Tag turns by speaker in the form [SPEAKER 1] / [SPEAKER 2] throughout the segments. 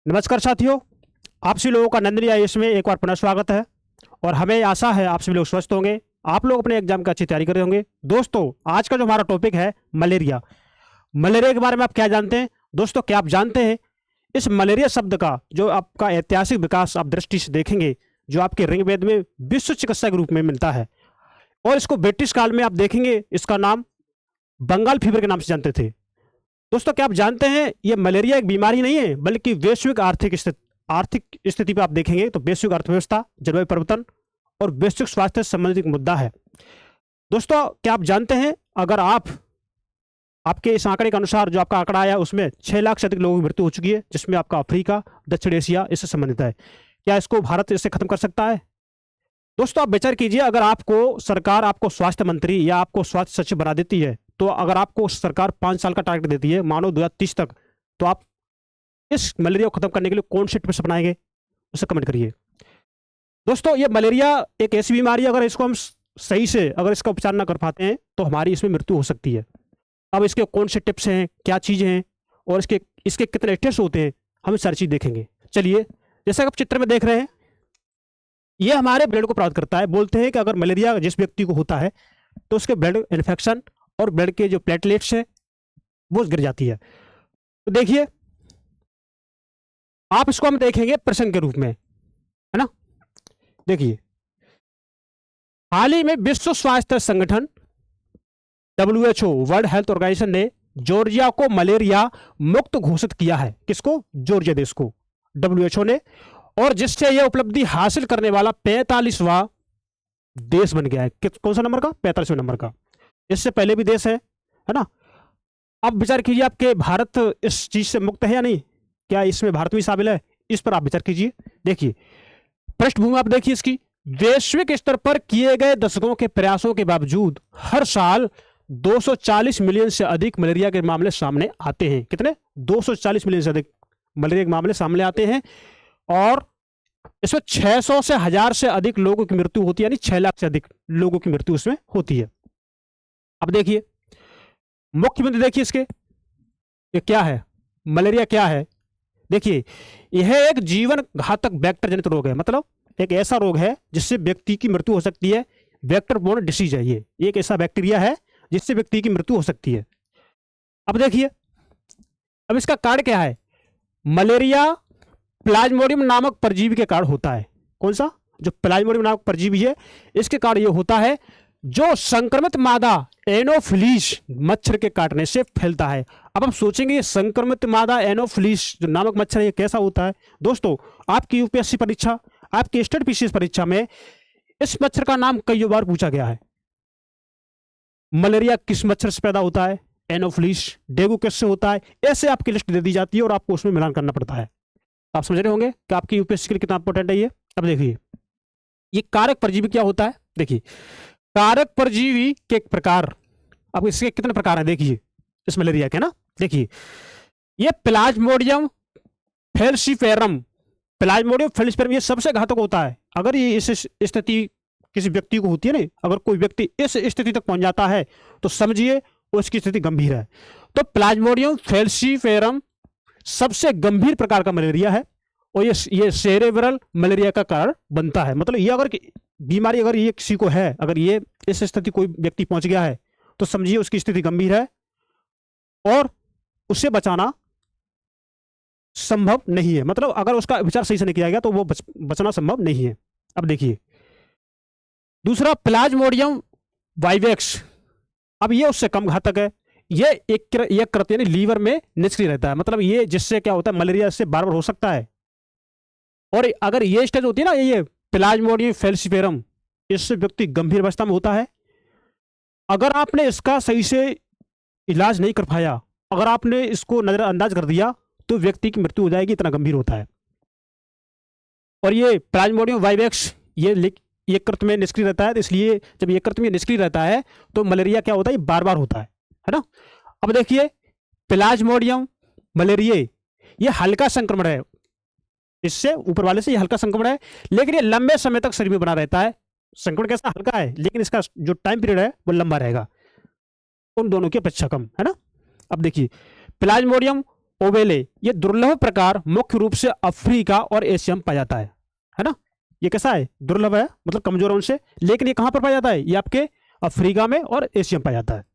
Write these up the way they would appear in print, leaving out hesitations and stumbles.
[SPEAKER 1] नमस्कार साथियों, आप सभी लोगों का नंदनी आईएएस में एक बार पुनः स्वागत है। और हमें आशा है आप सभी लोग स्वस्थ होंगे, आप लोग अपने एग्जाम की अच्छी तैयारी कर रहे होंगे। दोस्तों, आज का जो हमारा टॉपिक है मलेरिया। मलेरिया के बारे में आप क्या जानते हैं? दोस्तों, क्या आप जानते हैं इस मलेरिया शब्द का जो आपका ऐतिहासिक विकास आप दृष्टि से देखेंगे, जो आपके ऋग्वेद में विश्व चिकित्सा के रूप में मिलता है, और इसको ब्रिटिश काल में आप देखेंगे इसका नाम बंगाल फीवर के नाम से जानते थे। दोस्तों, क्या आप जानते हैं ये मलेरिया एक बीमारी नहीं है, बल्कि वैश्विक आर्थिक स्थिति पर आप देखेंगे तो वैश्विक अर्थव्यवस्था, जलवायु परिवर्तन और वैश्विक स्वास्थ्य से संबंधित एक मुद्दा है। दोस्तों, क्या आप जानते हैं अगर आपके इस आंकड़े के अनुसार जो आपका आंकड़ा आया उसमें 6 लाख से अधिक लोगों की मृत्यु हो चुकी है, जिसमें आपका अफ्रीका, दक्षिण एशिया इससे संबंधित है। क्या इसको भारत इससे खत्म कर सकता है? दोस्तों, आप विचार कीजिए, अगर आपको सरकार आपको स्वास्थ्य मंत्री या आपको स्वास्थ्य सचिव बना देती है, तो अगर आपको सरकार 5 साल का टारगेट देती है, मानो 2030 तक, तो आप इस मलेरिया को खत्म करने के लिए कौन से टिप्स अपनाएंगे? उसे कमेंट करिए। दोस्तों, ये मलेरिया एक ऐसी बीमारी है, अगर इसको हम सही से अगर इसका उपचार ना कर पाते हैं तो हमारी इसमें मृत्यु हो सकती है। अब इसके कौन से टिप्स हैं, क्या चीज़ें हैं और इसके इसके कितने टेस्ट होते हैं, हम सारी चीज़ देखेंगे। चलिए, जैसा कि आप चित्र में देख रहे हैं, ये हमारे ब्लड को प्रभावित करता है। बोलते हैं कि अगर मलेरिया जिस व्यक्ति को होता है तो उसके ब्लड इन्फेक्शन और ब्लड के जो प्लेटलेट्स हैं वो गिर जाती है। तो देखिए, आप इसको हम देखेंगे प्रश्न के रूप में, है ना। देखिए, हाल ही में विश्व स्वास्थ्य संगठन WHO, वर्ल्ड हेल्थ ऑर्गेनाइजेशन ने जॉर्जिया को मलेरिया मुक्त घोषित किया है। किसको? जॉर्जिया देश को, WHO ने। और जिससे यह उपलब्धि हासिल करने वाला 45वां देश बन गया है। कौन सा नंबर का? 45वें नंबर का। इससे पहले भी देश है ना। अब विचार कीजिए, आपके भारत इस चीज से मुक्त है या नहीं? क्या इसमें भारत भी शामिल है? इस पर आप विचार कीजिए। देखिए, पृष्ठभूमि आप देखिए इसकी। वैश्विक स्तर पर किए गए दशकों के प्रयासों के बावजूद हर साल 240 मिलियन से अधिक मलेरिया के मामले सामने आते हैं। कितने? 240 मिलियन से अधिक मलेरिया के मामले सामने आते हैं। और इसमें 600 से 1000 से अधिक लोगों की मृत्यु होती है, यानी 6 लाख से अधिक लोगों की मृत्यु इसमें होती है। अब देखिए, मुख्यमंत्री देखिए इसके, ये क्या है? मलेरिया क्या है? देखिए, यह एक जीवन घातक वेक्टर जनित रोग है। मतलब एक ऐसा रोग है जिससे व्यक्ति की मृत्यु हो सकती है। वेक्टर बोर्न डिसीज है। ये एक ऐसा बैक्टीरिया है जिससे व्यक्ति की मृत्यु हो सकती है। अब देखिए, अब इसका कारण क्या है? मलेरिया प्लाज्मोडियम नामक परजीवी के कारण होता है। कौन सा? जो प्लाज्मोडियम नामक परजीवी है, इसके कारण यह होता है, जो संक्रमित मादा एनोफिलीज मच्छर के काटने से फैलता है। अब हम सोचेंगे ये संक्रमित मादा एनोफिलीज जो नामक मच्छर है, ये कैसा होता है? दोस्तों, आपकी यूपीएससी परीक्षा, आपकी स्टेट पीसीएस परीक्षा में इस मच्छर का नाम कई बार पूछा गया है। मलेरिया किस मच्छर से पैदा होता है? एनोफिलीज। डेंगू किससे होता है? ऐसे आपकी लिस्ट दे दी जाती है और आपको उसमें मिलान करना पड़ता है। आप समझ रहे होंगे कि आपकी यूपीएससी के लिए कितना इंपॉर्टेंट है ये। अब देखिए, ये कारक परजीवी क्या होता है। देखिए, कारक परजीवी के प्रकार, अब इसके कितने प्रकार हैं देखिए इस मलेरिया के ना। देखिए, ये प्लाज्मोडियम फैलसिफेरम, ये सबसे घातक होता है। अगर ये इस स्थिति किसी व्यक्ति को होती है ना, अगर कोई व्यक्ति इस स्थिति तक पहुंच जाता है तो समझिए उसकी स्थिति गंभीर है। तो प्लाज्मोडियम फैलसिफेरम सबसे गंभीर प्रकार का मलेरिया है और ये सेरेब्रल मलेरिया का कारण बनता है। मतलब ये अगर बीमारी अगर ये किसी को है, अगर ये इस स्थिति कोई व्यक्ति पहुंच गया है तो समझिए उसकी स्थिति गंभीर है और उसे बचाना संभव नहीं है। मतलब अगर उसका उपचार सही से नहीं किया गया तो वो बचना संभव नहीं है। अब देखिए, दूसरा प्लाज्मोडियम वाइवेक्स। अब ये उससे कम घातक है। ये एक करते यानी लीवर में निष्क्रिय रहता है। मतलब ये जिससे क्या होता है, मलेरिया से बार बार हो सकता है। और अगर ये स्टेज होती है ना, ये प्लाज्मोडियम फैलसिफेरम, इससे व्यक्ति गंभीर अवस्था में होता है। अगर आपने इसका सही से इलाज नहीं कर पाया, अगर आपने इसको नजरअंदाज कर दिया तो व्यक्ति की मृत्यु हो जाएगी, इतना गंभीर होता है। और ये प्लाज्मोडियम वाइवेक्स ये यकृत में निष्क्रिय रहता है, तो इसलिए जब यकृत में निष्क्रिय रहता है तो मलेरिया क्या होता है, ये बार बार होता है ना। अब देखिए, प्लाज्मोडियम मलेरिया ये हल्का संक्रमण है, इससे ऊपर वाले से ये हल्का संक्रमण है, लेकिन ये लंबे समय तक शरीर में बना रहता है। संक्रमण कैसा? हल्का है, लेकिन इसका जो टाइम पीरियड है वो लंबा रहेगा। उन दोनों की अपेक्षा कम, है ना। अब देखिए, प्लाज्मोडियम ओवेले, ये दुर्लभ प्रकार मुख्य रूप से अफ्रीका और एशिया में पाया जाता है ना। ये कैसा है, दुर्लभ है, मतलब कमजोर है उनसे, लेकिन ये कहां पर पाया जाता है, ये आपके अफ्रीका में और एशिया में पाया जाता है।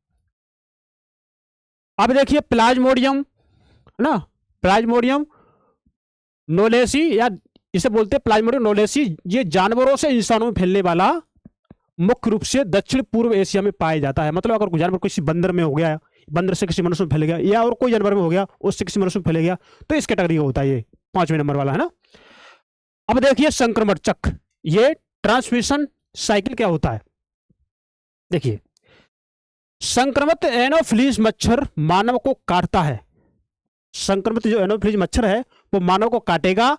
[SPEAKER 1] अब देखिए प्लाज्मोडियम, है ना, प्लाज्मोडियम नोलेसी, या इसे बोलते हैं प्लाज्मोडियम नोलेसी, ये जानवरों से इंसानों में फैलने वाला मुख्य रूप से दक्षिण पूर्व एशिया में पाया जाता है। मतलब अगर कोई जानवर किसी बंदर में हो गया, बंदर से किसी मनुष्य में फैल गया, या और कोई जानवर में हो गया उससे किसी मनुष्य में फैल गया, तो इस कैटेगरी का होता है ये 5वें नंबर वाला, है ना। अब देखिए संक्रमण चक्र, ये ट्रांसमिशन साइकिल क्या होता है। देखिए संक्रमित एनोफिलीज मच्छर मानव को काटता है। संक्रमित जो एनोफिलीज मच्छर है वो मानव को काटेगा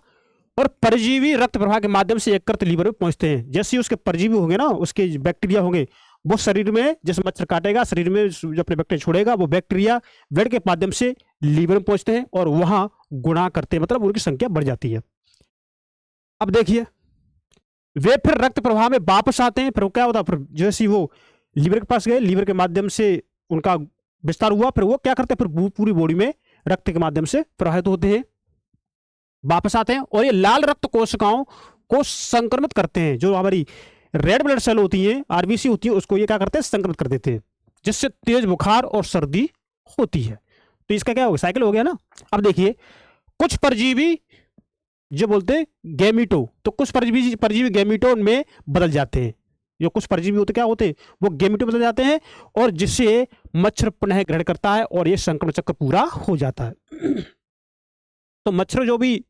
[SPEAKER 1] और परजीवी रक्त प्रवाह के माध्यम से एकत्र लीवर में पहुंचते हैं। जैसे ही उसके परजीवी होंगे ना, उसके बैक्टीरिया होंगे, वो शरीर में, जैसे मच्छर काटेगा शरीर में जो अपने बैक्टीरिया छोड़ेगा, वो बैक्टीरिया ब्लड के माध्यम से लीवर में पहुंचते हैं और वहां गुणा करते हैं, मतलब उनकी संख्या बढ़ जाती है। अब देखिए वे फिर रक्त प्रवाह में वापस आते हैं, फिर क्या होता है, फिर जैसे वो लीवर के पास गए, लीवर के माध्यम से उनका विस्तार हुआ, फिर वो क्या करते हैं, फिर पूरी बॉडी में रक्त के माध्यम से प्रवाहित होते हैं, वापस आते हैं और ये लाल रक्त कोशिकाओं को संक्रमित करते हैं। जो हमारी रेड ब्लड सेल होती है, आरबीसी होती है, उसको ये क्या करते हैं, संक्रमित कर देते हैं, जिससे तेज बुखार और सर्दी होती है। तो इसका क्या होगा, साइकिल हो गया ना। अब देखिए कुछ परजीवी जो बोलते हैं गैमीटो, तो कुछ परजीवी गैमीटो में बदल जाते हैं। जो कुछ परजीवी होते क्या होते हैं, वो गैमीटो बदल जाते हैं और जिससे मच्छर पुनः ग्रहण करता है और ये संक्रमण चक्र पूरा हो जाता है। तो मच्छर जो भी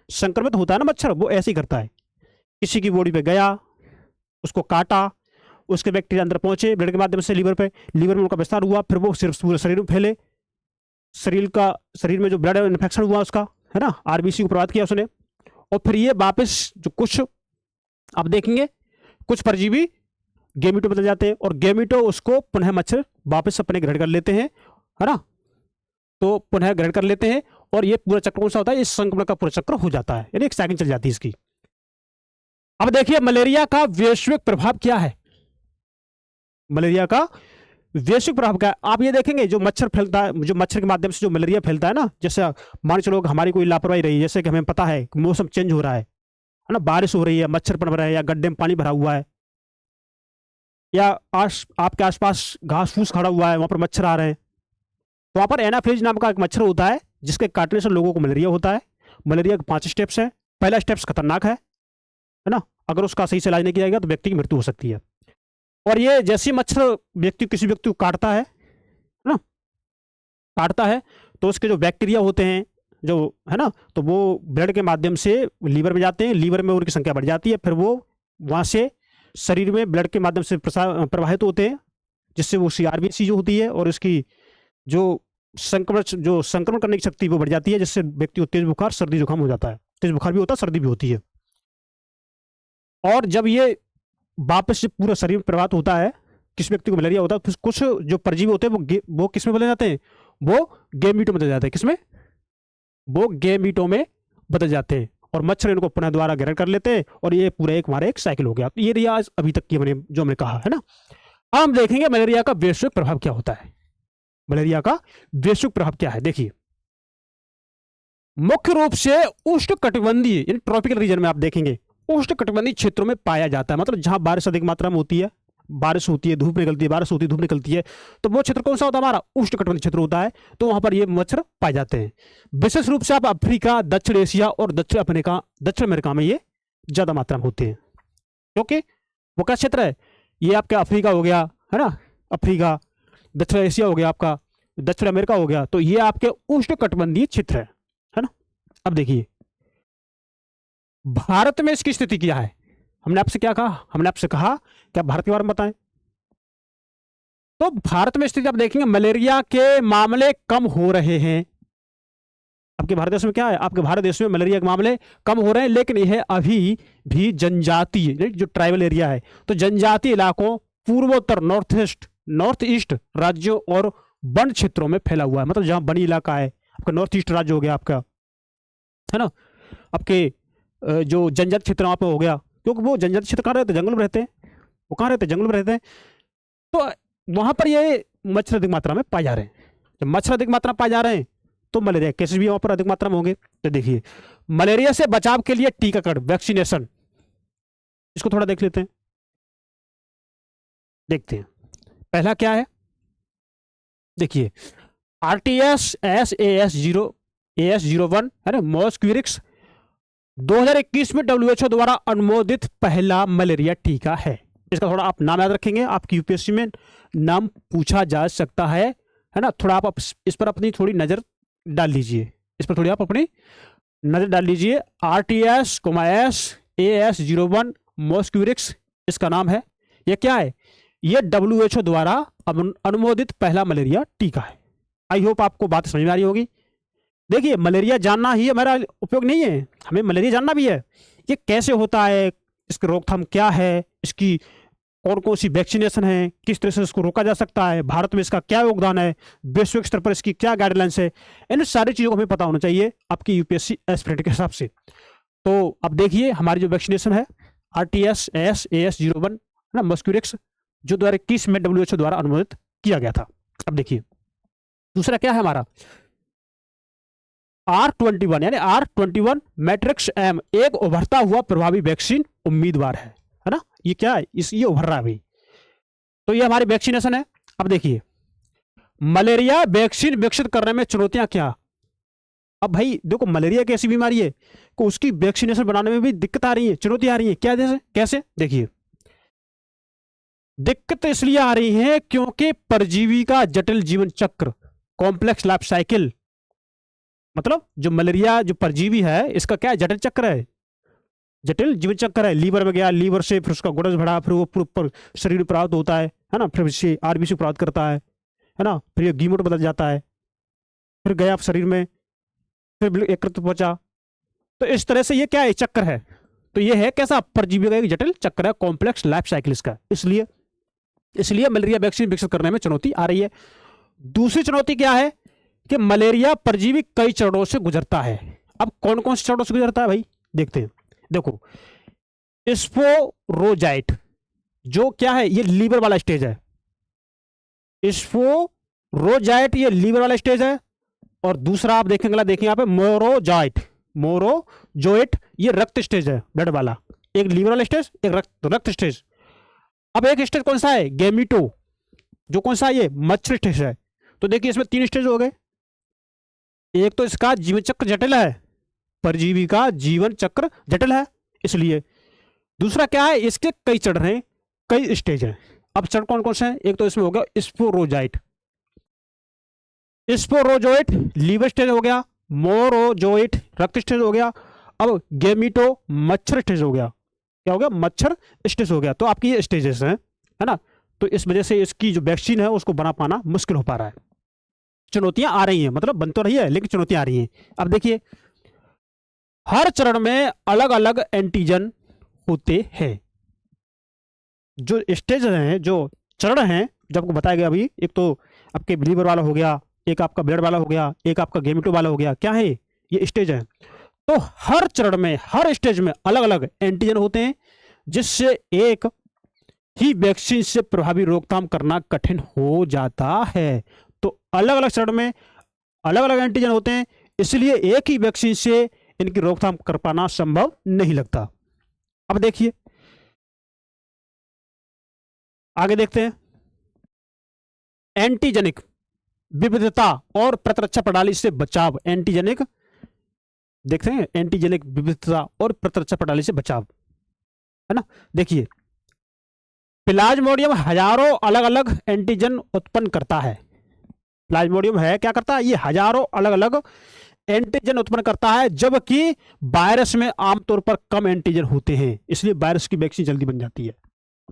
[SPEAKER 1] संक्रमित होता है ना, मच्छर वो ऐसे ही करता है, किसी की बॉडी पे गया, उसको काटा, उसके बैक्टीरिया अंदर पहुंचे ब्लड के माध्यम से लीवर में उनका विस्तार हुआ, फिर वो सिर्फ पूरे शरीर में फैले, शरीर में जो ब्लड इन्फेक्शन हुआ उसका, है ना, आरबीसी को प्रभावित किया उसने, और फिर ये वापस जो कुछ आप देखेंगे कुछ परजीवी गैमीटो बदल जाते हैं और गैमीटो उसको पुनः मच्छर वापस अपने ग्रहण कर लेते हैं, है ना, तो पुनः ग्रहण कर लेते हैं और ये पूरा चक्र कौन सा होता है, इस संक्रमण का पूरा चक्र हो जाता है, यानी एक साइकिल चल जाती है इसकी। अब देखिए मलेरिया का वैश्विक प्रभाव क्या है। मलेरिया का वैश्विक प्रभाव क्या है, आप ये देखेंगे जो मच्छर फैलता है, जो मच्छर के माध्यम से जो मलेरिया फैलता है ना, जैसे मान चलो हमारी कोई लापरवाही रही, जैसे कि हमें पता है कि मौसम चेंज हो रहा है ना, बारिश हो रही है, मच्छर पनप रहा है, या गड्ढे में पानी भरा हुआ है, या आपके आसपास घास फूस खड़ा हुआ है, वहां पर मच्छर आ रहे हैं, तो वहां पर एनाफिलीज नाम का एक मच्छर होता है जिसके काटने से लोगों को मलेरिया होता है। मलेरिया के 5 स्टेप्स है। पहला स्टेप्स खतरनाक है ना, अगर उसका सही से इलाज नहीं किया जाएगा तो व्यक्ति की मृत्यु हो सकती है। और ये जैसे मच्छर किसी व्यक्ति को काटता है ना, काटता है तो उसके जो बैक्टीरिया होते हैं जो, है ना, तो वो ब्लड के माध्यम से लीवर में जाते हैं, लीवर में उनकी संख्या बढ़ जाती है, फिर वो वहां से शरीर में ब्लड के माध्यम से प्रवाहित होते हैं, जिससे वो सीआरबीसी जो होती है और उसकी जो संक्रमण करने की शक्ति वो बढ़ जाती है, जिससे व्यक्ति को तेज बुखार सर्दी जुकाम हो जाता है। तेज बुखार भी होता है, सर्दी भी होती है। और जब ये वापस से पूरा शरीर में प्रभावित होता है, किस व्यक्ति को मलेरिया होता है, फिर कुछ जो परजीवी होते हैं वो किस में बदल जाते हैं, वो गैमीटो में बदल जाते हैं। किसमें, वो गैमीटो में बदल जाते हैं और मच्छर इनको पुनः दोबारा ग्रहण कर लेते हैं और ये पूरा हमारा एक साइकिल हो गया। ये रियाज अभी तक की जो हमने कहा है ना। अब हम देखेंगे मलेरिया का वैश्विक प्रभाव क्या होता है। मलेरिया का वैश्विक प्रभाव क्या है, देखिए मुख्य रूप से उष्णकटिबंधीय यानी ट्रॉपिकल रीजन में आप देखेंगे उष्णकटिबंधीय क्षेत्रों में पाया जाता है। मतलब जहां बारिश अधिक मात्रा में होती है, बारिश होती है, धूप निकलती है, बारिश होती है, धूप निकलती है, तो वो क्षेत्र कौन सा होता है, हमारा उष्णकटिबंधीय क्षेत्र होता है। तो वहां पर ये मच्छर पाए जाते हैं। विशेष रूप से आप अफ्रीका, दक्षिण एशिया और दक्षिण अमेरिका में ये ज्यादा मात्रा में होते हैं, क्योंकि वो क्या क्षेत्र है, ये आपका अफ्रीका हो गया, है ना, अफ्रीका, दक्षिण एशिया हो गया, आपका दक्षिण अमेरिका हो गया, तो ये आपके उष्णकटिबंधीय क्षेत्र है ना। अब देखिए भारत में इसकी स्थिति क्या है। हमने आपसे क्या कहा, हमने आपसे कहा कि आप भारत के बारे में बताएं। तो भारत में स्थिति आप देखेंगे मलेरिया के मामले कम हो रहे हैं। आपके भारत देश में क्या है, आपके भारत देश में मलेरिया के मामले कम हो रहे हैं, लेकिन यह अभी भी जनजातीय जो ट्राइबल एरिया है, तो जनजातीय इलाकों, पूर्वोत्तर नॉर्थ ईस्ट राज्यों और वन क्षेत्रों में फैला हुआ है। मतलब जहां बनी इलाका है, आपका नॉर्थ ईस्ट राज्य हो गया आपका, है ना, आपके जो जनजातीय क्षेत्र वहां पर हो गया, क्योंकि वो जनजातीय क्षेत्र कहाँ रहते हैं, जंगल में रहते हैं, वो कहाँ रहते हैं, जंगल में रहते हैं, तो वहां पर ये मच्छर अधिक मात्रा में पाए जा रहे हैं। जब मच्छर अधिक मात्रा में पाए जा रहे हैं तो मलेरिया केसेस भी वहां पर अधिक मात्रा में होंगे। तो देखिए, मलेरिया से बचाव के लिए टीकाकरण, वैक्सीनेशन, इसको थोड़ा देख लेते हैं। देखते हैं पहला क्या है। देखिए, RTS-AS01 है ना, मॉस्क्यूरिक्स 2021 में WHO द्वारा अनुमोदित पहला मलेरिया टीका है। इसका थोड़ा आप नाम याद रखेंगे, आपकी यूपीएससी में नाम पूछा जा सकता है ना। थोड़ा आप इस पर अपनी थोड़ी नज़र डाल लीजिए, इस पर थोड़ी आप अपनी नज़र डाल लीजिए। RTS-AS01 मॉस्क्यूरिक्स इसका नाम है। यह क्या है? यह WHO द्वारा अनुमोदित पहला मलेरिया टीका है। आई होप आपको बात समझ में आ रही होगी। देखिए, मलेरिया जानना ही हमारा उपयोग नहीं है, हमें मलेरिया जानना भी है। ये कैसे होता है, इसकी रोकथाम क्या है, इसकी कौन कौन सी वैक्सीनेशन है, किस तरह से इसको रोका जा सकता है, भारत में इसका क्या योगदान है, वैश्विक स्तर पर इसकी क्या गाइडलाइंस है, इन सारी चीज़ों को हमें पता होना चाहिए आपकी यूपीएससी एस्पिरेंट के हिसाब से। तो अब देखिए, हमारी जो वैक्सीनेशन है RTS-AS01 ना, मॉस्क्यूरिक्स, जो 2021 में WHO द्वारा अनुमोदित किया गया था। अब देखिए, दूसरा क्या है हमारा, R21 यानी R21 मैट्रिक्स एम, एक उभरता हुआ प्रभावी वैक्सीन उम्मीदवार है ना। ये क्या है, ये उभर रहा है अभी। तो ये हमारी वैक्सीनेशन है। अब देखिए, मलेरिया वैक्सीन विकसित करने में चुनौतियां क्या। अब भाई देखो, मलेरिया एक ऐसी बीमारी है कि उसकी वैक्सीनेशन बनाने में भी दिक्कत आ रही है, चुनौती आ रही है। क्या कैसे? देखिए, दिक्कत इसलिए आ रही है क्योंकि परजीवी का जटिल जीवन चक्र, कॉम्प्लेक्स लाइफ साइकिल, मतलब जो मलेरिया जो परजीवी है इसका क्या है, जटिल चक्र है, जटिल जीवन चक्र है। लीवर में गया, लीवर से फिर उसका गुणज बढ़ा, फिर वो ऊपर शरीर में प्राप्त होता है ना, फिर इससे आरबीसी प्राप्त करता है ना, फिर ये गीमोट बदल जाता है, फिर गया शरीर में, फिर एकत्र पहुंचा। तो इस तरह से ये क्या है, चक्र है। तो ये है कैसा, परजीवी का एक जटिल चक्र है, कॉम्प्लेक्स लाइफ साइकिल इसका। इसलिए मलेरिया वैक्सीन विकसित करने में चुनौती आ रही है। दूसरी चुनौती क्या है कि मलेरिया परजीवी कई चरणों से गुजरता है। अब कौन कौन से चरणों से गुजरता है भाई, देखते हैं। देखो, स्पोरोजाइट जो क्या है, ये लीवर वाला स्टेज है। स्पोरोजाइट ये लीवर वाला स्टेज है। और दूसरा आप देखेंगे, यहाँ पे मोरोजोइट ये रक्त स्टेज है, ब्लड वाला। एक लीवर वाला स्टेज, एक रक्त स्टेज। अब एक स्टेज कौन सा है, गैमीटो, जो कौन सा है, ये मच्छर स्टेज है। तो देखिए, इसमें 3 स्टेज हो गए। एक तो इसका जीवन चक्र जटिल है, परजीवी का जीवन चक्र जटिल है इसलिए। दूसरा क्या है, इसके कई चरण हैं, कई स्टेज हैं। अब चरण कौन कौन से हैं, एक तो इसमें हो गया स्पोरोजोइट लीवर स्टेज हो गया, मोरोजोइट रक्त स्टेज हो गया, अब गेमिटो मच्छर स्टेज हो गया। क्या हो गया, मच्छर स्टेज हो गया। तो आपकी ये स्टेजेस हैं, है ना। तो इस वजह से इसकी जो वैक्सीन है उसको बना पाना मुश्किल हो पा रहा है। चुनौतियां आ रही हैं, मतलब बन तो रही है लेकिन चुनौतियां आ रही हैं। अब देखिए, हर चरण में अलग अलग एंटीजन होते हैं। जो स्टेज हैं, जो चरण हैं, जो आपको बताया गया अभी, एक तो आपके लीवर वाला हो गया, एक आपका ब्लड वाला हो गया, एक आपका गेमिटो वाला हो गया। क्या है, ये स्टेज है। तो हर चरण में, हर स्टेज में अलग अलग एंटीजन होते हैं, जिससे एक ही वैक्सीन से प्रभावी रोकथाम करना कठिन हो जाता है। तो अलग अलग चरण में अलग अलग एंटीजन होते हैं, इसलिए एक ही वैक्सीन से इनकी रोकथाम कर पाना संभव नहीं लगता। अब देखिए, आगे देखते हैं। एंटीजेनिक विविधता और प्रतिरक्षा प्रणाली से बचाव। एंटीजेनिक देखते हैं, एंटीजेनिक विविधता और प्रतिरक्षा प्रणाली से बचाव, है ना। देखिए, प्लाज्मोडियम हजारों अलग अलग एंटीजन उत्पन्न करता है। प्लाज्मोडियम है क्या करता है, ये हजारों अलग अलग एंटीजन उत्पन्न करता है, जबकि वायरस में आमतौर पर कम एंटीजन होते हैं, इसलिए वायरस की वैक्सीन जल्दी बन जाती है।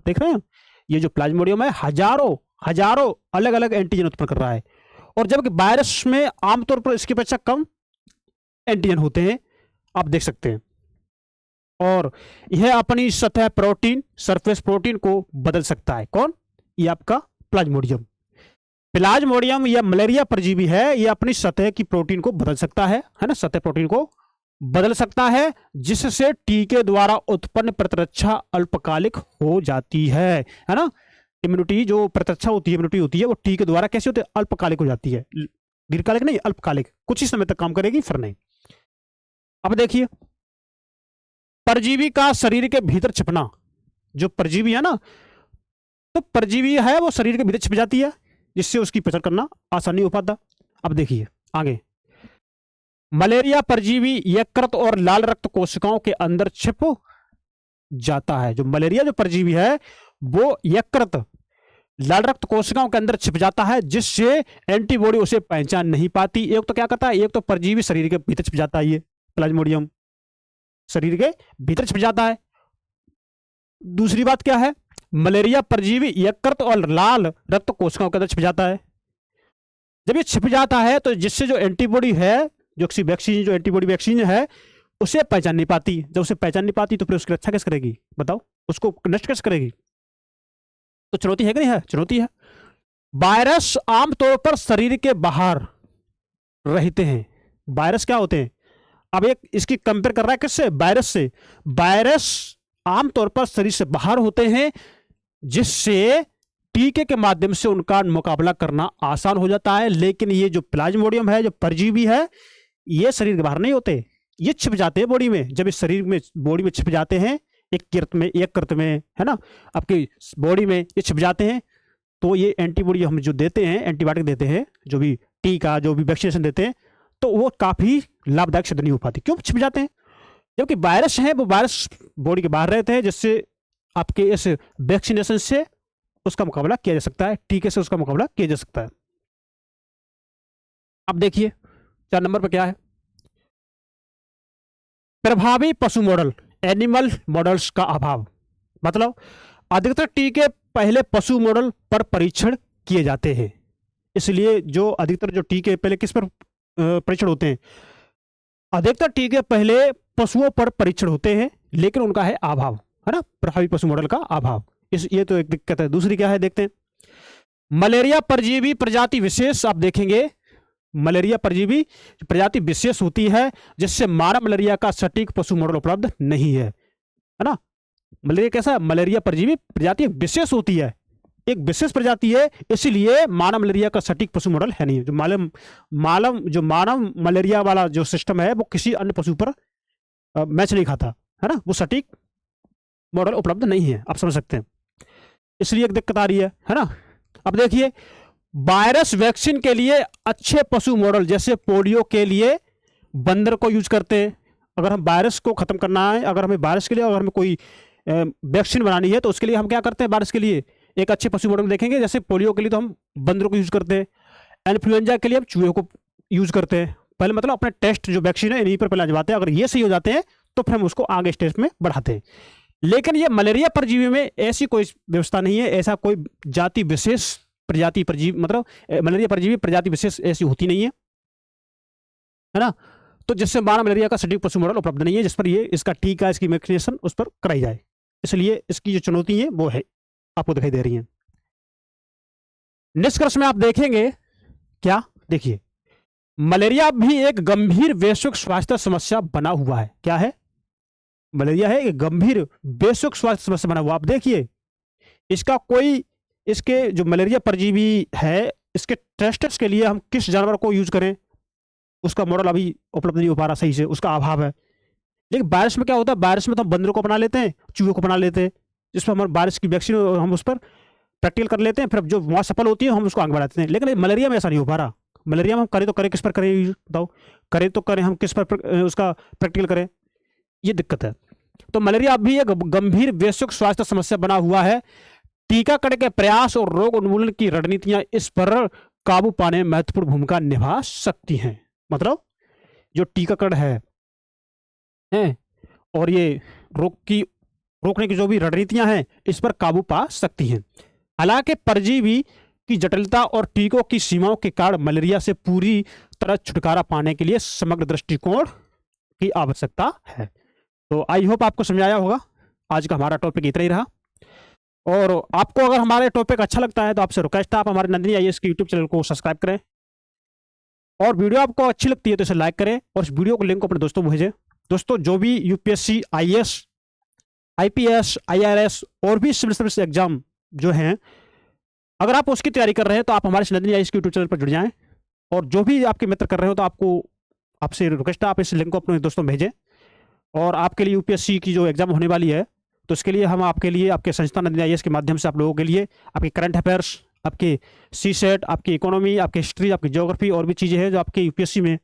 [SPEAKER 1] देख रहे हैं, ये जो प्लाज्मोडियम है हजारों अलग अलग एंटीजन उत्पन्न कर रहा है, और जबकि वायरस में आमतौर पर इसकी अपेक्षा कम एंटीजन होते हैं, आप देख सकते हैं। और यह अपनी सतह प्रोटीन, सरफेस प्रोटीन को बदल सकता है। कौन, ये आपका प्लाज्मोडियम। प्लाज्मोडियम या मलेरिया परजीवी है, ये अपनी सतह की प्रोटीन को बदल सकता है ना, सतह प्रोटीन को बदल सकता है, जिससे टीके द्वारा उत्पन्न प्रतिरक्षा अल्पकालिक हो जाती है ना। इम्यूनिटी जो प्रतिरक्षा होती है, इम्यूनिटी होती है, वो टीके द्वारा कैसे होती है, अल्पकालिक हो जाती है। दीर्घकालिक नहीं, अल्पकालिक, कुछ ही समय तक काम करेगी, फिर नहीं। अब देखिए, परजीवी का शरीर के भीतर छिपना, जो परजीवी है ना, तो परजीवी है वो शरीर के भीतर छिप जाती है, जिससे उसकी पहचान करना आसान नहीं हो पाता। अब देखिए आगे, मलेरिया परजीवी यकृत और लाल रक्त कोशिकाओं के अंदर छिप जाता है। जो मलेरिया जो परजीवी है वो यकृत, लाल रक्त कोशिकाओं के अंदर छिप जाता है, जिससे एंटीबॉडी उसे पहचान नहीं पाती। एक तो क्या करता है, एक तो परजीवी शरीर के भीतर छिप जाता है, ये प्लाज्मोडियम शरीर के भीतर छिप जाता है। दूसरी बात क्या है, मलेरिया परजीवी यकृत और लाल रक्त कोशिकाओं के अंदर छिप जाता है। जब ये छिप जाता है तो जिससे जो एंटीबॉडी है, जो वैक्सीन, जो एंटीबॉडी वैक्सीन है, उसे पहचान नहीं पाती। जब उसे पहचान नहीं पाती तो फिर उसकी रक्षा कैसे करेगी, बताओ, उसको नष्ट कैसे करेगी? तो चुनौती है कि नहीं है? चुनौती है। वायरस आमतौर पर शरीर के बाहर रहते हैं। वायरस क्या होते हैं, अब एक इसकी कंपेयर कर रहा है किससे, वायरस से। वायरस आमतौर पर शरीर से बाहर होते हैं, जिससे टीके के माध्यम से उनका मुकाबला करना आसान हो जाता है। लेकिन ये जो प्लाज्मोडियम है, जो परजीवी है, ये शरीर के बाहर नहीं होते, ये छिप जाते हैं बॉडी में। जब इस शरीर में, बॉडी में छिप जाते हैं, एक कृत में है ना, आपकी बॉडी में ये छिप जाते हैं, तो ये एंटीबॉडी हम जो देते हैं, एंटीबायोटिक देते हैं, जो भी टीका, जो भी वैक्सीनेशन देते हैं, तो वो काफी लाभदायक सिद्ध नहीं हो पाती। क्यों छिप जाते हैं? जबकि वायरस है, वो वायरस बॉडी के बाहर रहते हैं, जिससे आपके इस वैक्सीनेशन से उसका मुकाबला किया जा सकता है, टीके से उसका मुकाबला किया जा सकता है। अब देखिए 4 नंबर पर क्या है, प्रभावी पशु मॉडल, एनिमल मॉडल्स का अभाव। मतलब अधिकतर टीके पहले पशु मॉडल पर परीक्षण किए जाते हैं, इसलिए जो अधिकतर जो टीके पहले किस पर परीक्षण होते हैं, अधिकतर टीके पहले पशुओं पर परीक्षण होते हैं, लेकिन उनका है अभाव, है ना, प्रभावी पशु मॉडल का अभाव। ये तो एक दिक्कत है। दूसरी क्या है, देखते हैं, मलेरिया परजीवी प्रजाति विशेष। आप देखेंगे मलेरिया परजीवी प्रजाति विशेष होती है, जिससे मानव मलेरिया का सटीक पशु मॉडल उपलब्ध नहीं है, है ना। मलेरिया कैसा है, मलेरिया परजीवी प्रजाति विशेष होती है, एक विशेष प्रजाति है, इसलिए मानव मलेरिया का सटीक पशु मॉडल है नहीं। जो मानव मलेरिया वाला जो सिस्टम है, वो किसी अन्य पशु पर मैच नहीं खाता, है ना, वो सटीक मॉडल उपलब्ध नहीं है, आप समझ सकते हैं, इसलिए एक दिक्कत आ रही है ना। अब देखिए, वायरस वैक्सीन के लिए अच्छे पशु मॉडल, जैसे पोलियो के लिए बंदर को यूज करते हैं। अगर हम वायरस को खत्म करना है, अगर हमें वायरस के लिए, अगर हमें कोई वैक्सीन बनानी है, तो उसके लिए हम क्या करते हैं, वायरस के लिए एक अच्छे पशु मॉडल देखेंगे। जैसे पोलियो के लिए तो हम बंदरों को यूज करते हैं, इन्फ्लुएंजा के लिए हम चूहे को यूज करते हैं। पहले मतलब अपने टेस्ट जो वैक्सीन है इन्हीं पर पहले आजमाते हैं, अगर ये सही हो जाते हैं तो फिर हम उसको आगे स्टेज में बढ़ाते हैं। लेकिन ये मलेरिया परजीवी में ऐसी कोई व्यवस्था नहीं है, ऐसा कोई जाति विशेष प्रजाति परजीवी, मतलब मलेरिया परजीवी प्रजाति विशेष ऐसी होती नहीं है ना, तो जिससे मानव मलेरिया का सटीक पशु मॉडल उपलब्ध नहीं है, जिस पर ये इसका टीका, इसकी वैक्सीनेशन उस पर कराई जाए। इसलिए इसकी जो चुनौती है वो है, आपको दिखाई दे रही है। निष्कर्ष में आप देखेंगे क्या, देखिए, मलेरिया भी एक गंभीर वैश्विक स्वास्थ्य समस्या बना हुआ है। क्या है, मलेरिया है एक गंभीर वैश्विक स्वास्थ्य समस्या बना हुआ। आप देखिए, इसका कोई, इसके जो मलेरिया परजीवी है, इसके टेस्ट्स के लिए हम किस जानवर को यूज करें, उसका मॉडल अभी उपलब्ध नहीं हो पा रहा सही से, उसका अभाव है। लेकिन वायरस में क्या होता है, वायरस में तो हम बंदरों को बना लेते हैं, चूहे को बना लेते हैं, जिस पर हमारे वायरस की वैक्सीन हम उस पर प्रैक्टिकल कर लेते हैं, फिर जो वहाँ सफल होती है हम उसको आगे बढ़ाते हैं। लेकिन मलेरिया में ऐसा नहीं हो पा रहा। मलेरिया में हम करें तो करें किस पर करें, बताओ, करें तो करें हम किस पर उसका प्रैक्टिकल करें, ये दिक्कत है। तो मलेरिया अब भी एक गंभीर वैश्विक स्वास्थ्य समस्या बना हुआ है। टीकाकरण के प्रयास और रोग उन्मूलन की रणनीतियां इस पर काबू पाने में महत्वपूर्ण भूमिका निभा सकती हैं। मतलब जो टीकाकरण है और ये रोकने की जो भी रणनीतियां हैं, इस पर काबू पा सकती हैं। हालांकि परजीवी की जटिलता और टीकों की सीमाओं के कारण मलेरिया से पूरी तरह छुटकारा पाने के लिए समग्र दृष्टिकोण की आवश्यकता है। तो आई होप आपको समझाया होगा। आज का हमारा टॉपिक इतना ही रहा, और आपको अगर हमारे टॉपिक अच्छा लगता है तो आपसे रिक्वेस्ट है, आप हमारे नंदिनी आईएएस के यूट्यूब चैनल को सब्सक्राइब करें, और वीडियो आपको अच्छी लगती है तो इसे लाइक करें, और इस वीडियो को लिंक को अपने दोस्तों को भेजें। दोस्तों, जो भी यूपीएससी, आईएएस, आईपीएस, आईआरएस और भी सिविल सर्विस एग्जाम जो हैं, अगर आप उसकी तैयारी कर रहे हैं तो आप हमारे नंदिनी आईएएस के यूट्यूब चैनल पर जुड़ जाएं। और जो भी आपके मित्र कर रहे हो तो आपको आपसे रिक्वेस्ट है आप इस लिंक को अपने दोस्तों में भेजें। और आपके लिए यूपीएससी की जो एग्जाम होने वाली है तो इसके लिए हम आपके लिए आपके संस्थान नंदिनी आईएएस के माध्यम से आप लोगों के लिए आपके करंट अफेयर्स, आपके सी सेट, आपकी इकोनॉमी, आपकी हिस्ट्री, आपकी ज्योग्राफी और भी चीज़ें हैं जो आपके यूपीएससी में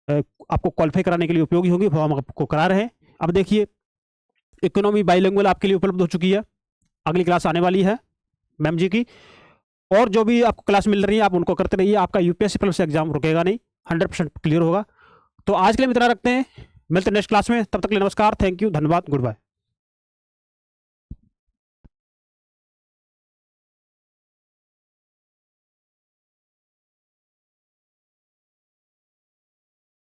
[SPEAKER 1] आपको क्वालिफाई कराने के लिए उपयोगी होंगी, वो हम आपको करा रहे हैं। अब देखिए इकोनॉमी बाइलिंगुअल आपके लिए उपलब्ध हो चुकी है, अगली क्लास आने वाली है मैम जी की। और जो भी आपको क्लास मिल रही है आप उनको करते रहिए, आपका यूपीएससी प्लस एग्जाम रुकेगा नहीं, 100% क्लियर होगा। तो आज के लिए हम इतना रखते हैं, मिलते हैं नेक्स्ट क्लास में, तब तक के लिए नमस्कार, थैंक यू, धन्यवाद, गुड बाय।